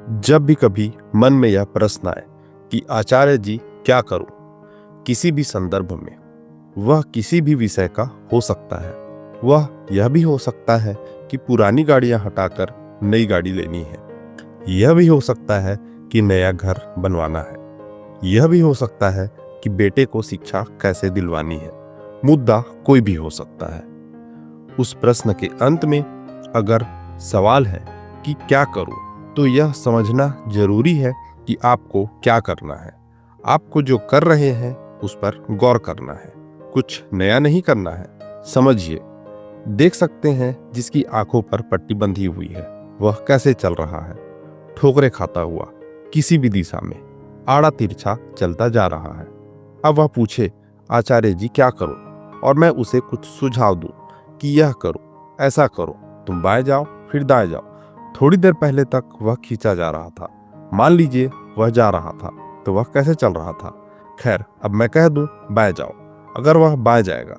जब भी कभी मन में यह प्रश्न आए कि आचार्य जी क्या करूं, किसी भी संदर्भ में, वह किसी भी विषय का हो सकता है। वह यह भी हो सकता है कि पुरानी गाड़ियां हटाकर नई गाड़ी लेनी है। यह भी हो सकता है कि नया घर बनवाना है। यह भी हो सकता है कि बेटे को शिक्षा कैसे दिलवानी है। मुद्दा कोई भी हो सकता है। उस प्रश्न के अंत में अगर सवाल है कि क्या करूं, तो यह समझना जरूरी है कि आपको क्या करना है। आपको जो कर रहे हैं उस पर गौर करना है, कुछ नया नहीं करना है। समझिए, देख सकते हैं जिसकी आंखों पर पट्टी बंधी हुई है वह कैसे चल रहा है, ठोकरे खाता हुआ किसी भी दिशा में आड़ा तिरछा चलता जा रहा है। अब वह पूछे आचार्य जी क्या करूं, और मैं उसे कुछ सुझाव दूं कि यह करो, ऐसा करो, तुम बाएं जाओ फिर दाएं जाओ। थोड़ी देर पहले तक वह खींचा जा रहा था, मान लीजिए वह जा रहा था, तो वह कैसे चल रहा था। खैर, अब मैं कह दूं बाएं जाओ, अगर वह बाएं जाएगा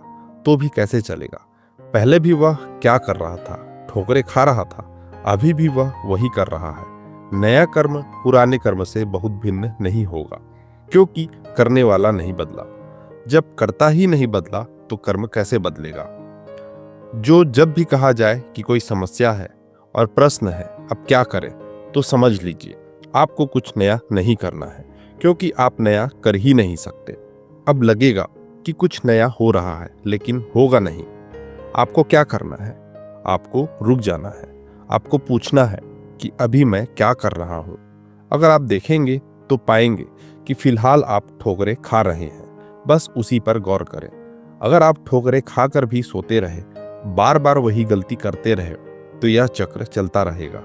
तो भी कैसे चलेगा। पहले भी वह क्या कर रहा था, ठोकरे खा रहा था, अभी भी वह वही कर रहा है। नया कर्म पुराने कर्म से बहुत भिन्न नहीं होगा, क्योंकि करने वाला नहीं बदला। जब करता ही नहीं बदला तो कर्म कैसे बदलेगा। जब भी कहा जाए कि कोई समस्या है और प्रश्न है अब क्या करें, तो समझ लीजिए आपको कुछ नया नहीं करना है, क्योंकि आप नया कर ही नहीं सकते। अब लगेगा कि कुछ नया हो रहा है, लेकिन होगा नहीं। आपको क्या करना है, आपको रुक जाना है। आपको पूछना है कि अभी मैं क्या कर रहा हूँ। अगर आप देखेंगे तो पाएंगे कि फिलहाल आप ठोकरे खा रहे हैं, बस उसी पर गौर करें। अगर आप ठोकरे खाकर भी सोते रहे, बार बार वही गलती करते रहे, तो यह चक्र चलता रहेगा।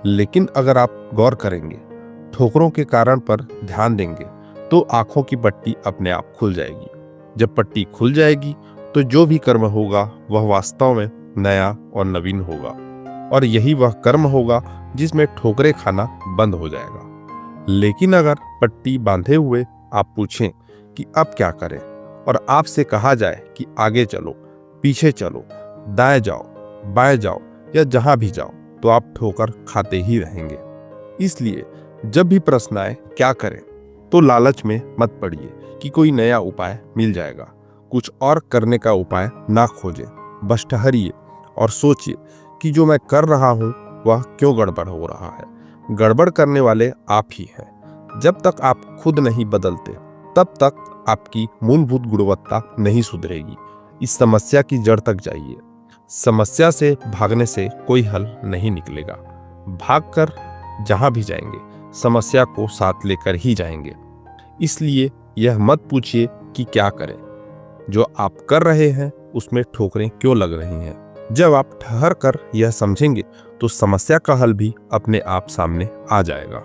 लेकिन अगर आप गौर करेंगे, ठोकरों के कारण पर ध्यान देंगे, तो आंखों की पट्टी अपने आप खुल जाएगी। जब पट्टी खुल जाएगी तो जो भी कर्म होगा वह वास्तव में नया और नवीन होगा, और यही वह कर्म होगा जिसमें ठोकरे खाना बंद हो जाएगा। लेकिन अगर पट्टी बांधे हुए आप पूछें कि अब क्या करें, और आपसे कहा जाए कि आगे चलो, पीछे चलो, दाएं जाओ, बाएं जाओ या जहां भी जाओ, तो आप ठोकर खाते ही रहेंगे। इसलिए जब भी प्रश्न आए क्या करें, तो लालच में मत पड़िए कि कोई नया उपाय मिल जाएगा। कुछ और करने का उपाय ना खोजें, बस ठहरिए और सोचिए कि जो मैं कर रहा हूं वह क्यों गड़बड़ हो रहा है। गड़बड़ करने वाले आप ही हैं। जब तक आप खुद नहीं बदलते, तब तक आपकी मूलभूत गुणवत्ता नहीं सुधरेगी। इस समस्या की जड़ तक जाइए। समस्या से भागने से कोई हल नहीं निकलेगा। भागकर जहां भी जाएंगे, समस्या को साथ लेकर ही जाएंगे। इसलिए यह मत पूछिए कि क्या करें, जो आप कर रहे हैं उसमें ठोकरें क्यों लग रही हैं। जब आप ठहर कर यह समझेंगे तो समस्या का हल भी अपने आप सामने आ जाएगा।